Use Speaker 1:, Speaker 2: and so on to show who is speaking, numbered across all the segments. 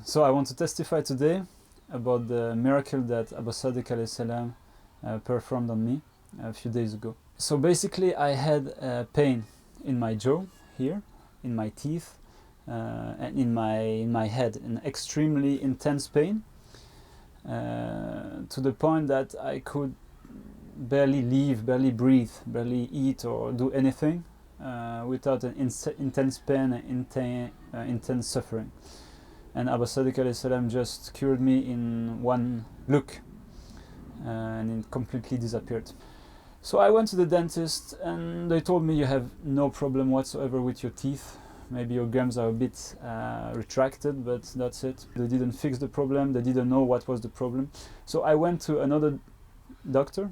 Speaker 1: So I want to testify today about the miracle that Abu Sadiq alayhi salam performed on me a few days ago. So basically I had pain in my jaw here, in my teeth, and in my head, an extremely intense pain, to the point that I could barely live, barely breathe, barely eat or do anything without an intense pain and intense suffering. And Abu Sadiq alayhi salam just cured me in one look, and it completely disappeared. So I went to the dentist and they told me you have no problem whatsoever with your teeth. Maybe your gums are a bit retracted, but that's it. They didn't fix the problem, they didn't know what was the problem. So I went to another doctor,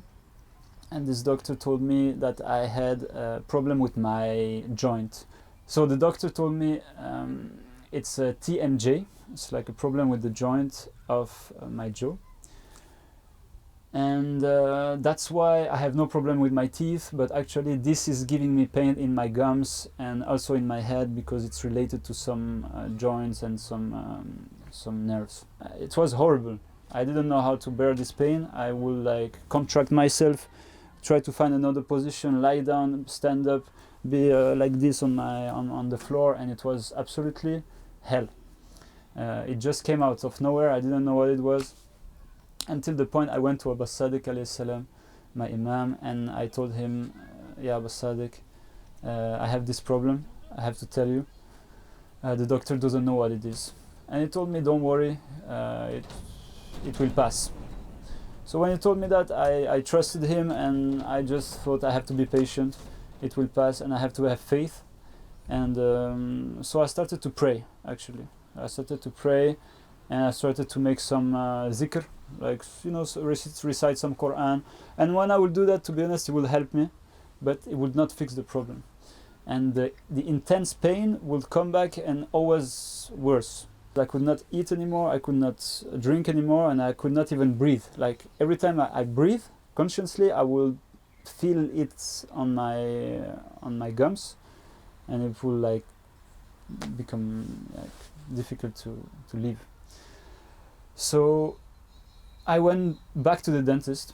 Speaker 1: and this doctor told me that I had a problem with my joint. So the doctor told me it's a TMJ, it's like a problem with the joint of my jaw. And that's why I have no problem with my teeth, but actually this is giving me pain in my gums and also in my head because it's related to some joints and some nerves. It was horrible. I didn't know how to bear this pain. I would like contract myself, try to find another position, lie down, stand up, be like this on the floor, and it was absolutely hell. It just came out of nowhere. I didn't know what it was, until the point I went to Abu Sadiq alayhi salam, my imam, and I told him, yeah, Abu Sadiq, I have this problem, I have to tell you. The doctor doesn't know what it is. And he told me, don't worry, it will pass. So when he told me that, I trusted him, and I just thought I have to be patient, it will pass, and I have to have faith. And so I started to pray, actually. I started to pray, and I started to make some zikr, like, you know, recite some Quran. And when I would do that, to be honest, it would help me, but it would not fix the problem. And the intense pain would come back and always worse. I could not eat anymore, I could not drink anymore, and I could not even breathe. Like every time I breathe consciously, I will feel it on my gums, and it will like become like difficult to live. So I went back to the dentist,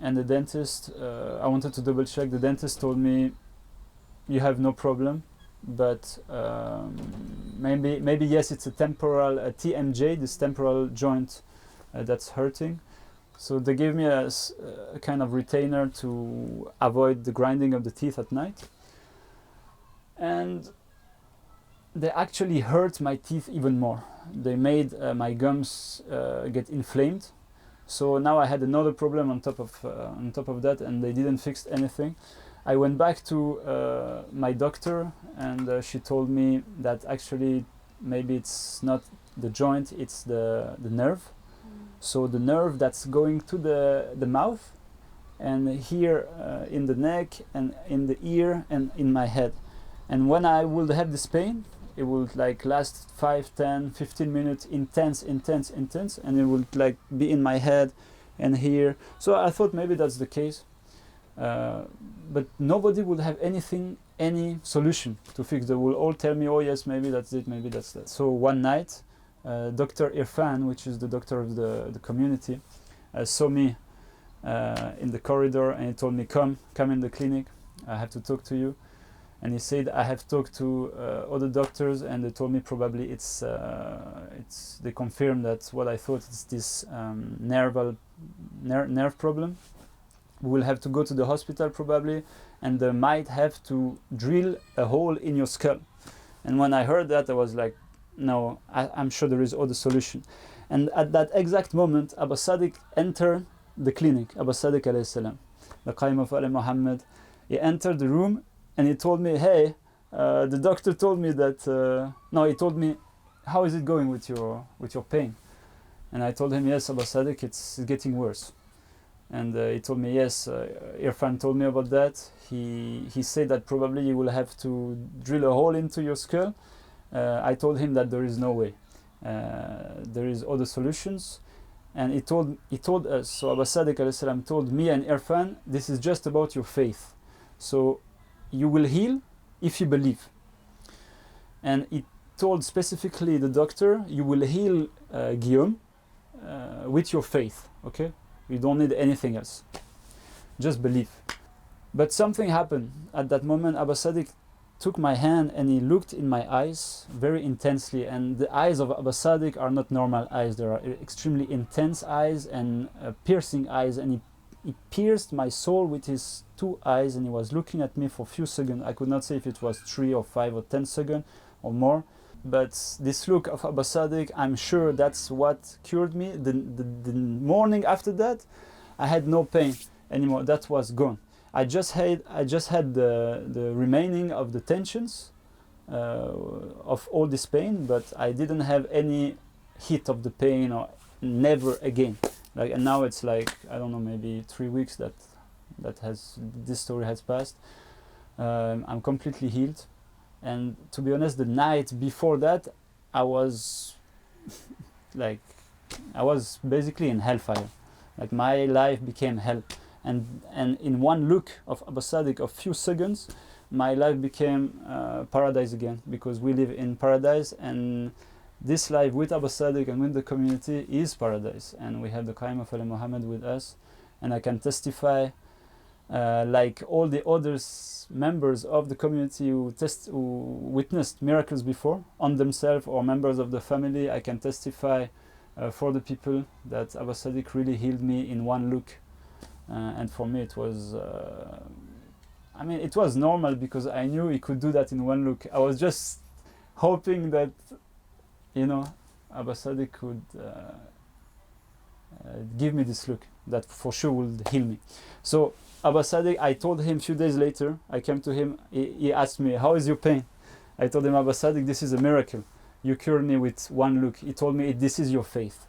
Speaker 1: and the dentist, I wanted to double check. The dentist told me, you have no problem, but maybe yes, it's a temporal TMJ, this temporal joint that's hurting. So they gave me a kind of retainer to avoid the grinding of the teeth at night, and they actually hurt my teeth even more. They made my gums get inflamed. So now I had another problem on top of that, and they didn't fix anything. I went back to my doctor, and she told me that actually maybe it's not the joint, it's the nerve. So the nerve that's going to the mouth, and here in the neck, and in the ear, and in my head. And when I would have this pain, it would like last 5, 10, 15 minutes, intense, and it would like be in my head and here. So I thought maybe that's the case, but nobody would have any solution to fix. They will all tell me, oh yes, maybe that's it, maybe that's that. So one night, Dr. Irfan, which is the doctor of the community, saw me in the corridor, and he told me, come in the clinic, I have to talk to you. And he said, I have talked to other doctors, and they told me probably they confirmed that what I thought is this nerve problem. We will have to go to the hospital probably, and they might have to drill a hole in your skull. And when I heard that, I was like, no, I'm sure there is other solution. And at that exact moment, Abu Sadiq entered the clinic, Abu Sadiq alayhi salam, the Qaim of Ali Muhammad. He entered the room, and he told me, hey, the doctor told me that, he told me, how is it going with your pain? And I told him, yes, Abu Sadiq, it's getting worse. And he told me, yes, Irfan told me about that. He said that probably you will have to drill a hole into your skull. I told him that there is no way. There is other solutions. And he told us, so Abu Sadiq alayhi salam told me and Irfan, this is just about your faith. So you will heal if you believe. And told specifically the doctor, you will heal Guillaume with your faith, okay? You don't need anything else. Just believe. But something happened. At that moment, Abba Sadiq took my hand and he looked in my eyes very intensely. And the eyes of Abba Sadiq are not normal eyes. They are extremely intense eyes and piercing eyes. And he pierced my soul with his 2 eyes, and he was looking at me for a few seconds. I could not say if it was 3 or 5 or 10 seconds or more. But this look of Abba Sadiq, I'm sure that's what cured me. The morning after that, I had no pain anymore. That was gone. I just had the remaining of the tensions of all this pain, but I didn't have any hit of the pain, or never again. Like, and now it's like, I don't know, maybe 3 weeks that this story has passed. I'm completely healed, and to be honest, the night before that, I was like, I was basically in hellfire. Like, my life became hell. And in one look of Abba Sadiq, of few seconds, my life became paradise again, because we live in paradise, and this life with Abba Sadiq and with the community is paradise. And we have the Qaim of Ali Muhammad with us, and I can testify, like all the others members of the community who witnessed miracles before on themselves or members of the family, I can testify for the people that Abba Sadiq really healed me in one look. And for me it was, I mean, it was normal, because I knew he could do that in one look. I was just hoping that, you know, Abba Sadiq could give me this look that for sure would heal me. So Abba Sadiq, I told him a few days later, I came to him, he asked me, how is your pain? I told him, Abba Sadiq, this is a miracle. You cured me with one look. He told me, this is your faith.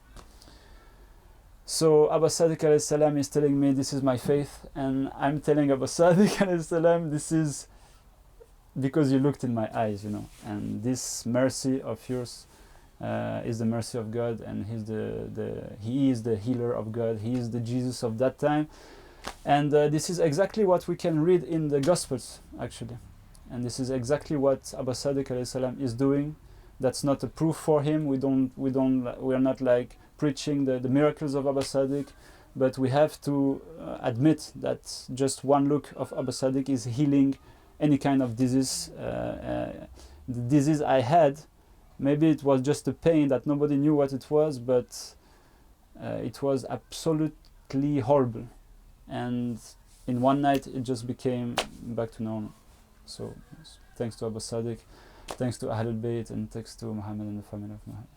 Speaker 1: So Abba Sadiq alayhi salam is telling me, this is my faith, and I'm telling Abba Sadiq alayhi salam, this is because you looked in my eyes, you know. And this mercy of yours is the mercy of God, and he is the healer of God. He is the Jesus of that time. And this is exactly what we can read in the Gospels, actually. And this is exactly what Abba Sadiq alayhi salam is doing. That's not a proof for him. We are not like preaching the miracles of Abba Sadiq, but we have to admit that just one look of Abba Sadiq is healing any kind of disease. The disease I had, maybe it was just a pain that nobody knew what it was, but it was absolutely horrible. And in one night it just became back to normal. So thanks to Abba Sadiq, thanks to Ahlul Bayt, and thanks to Muhammad and the family of Muhammad.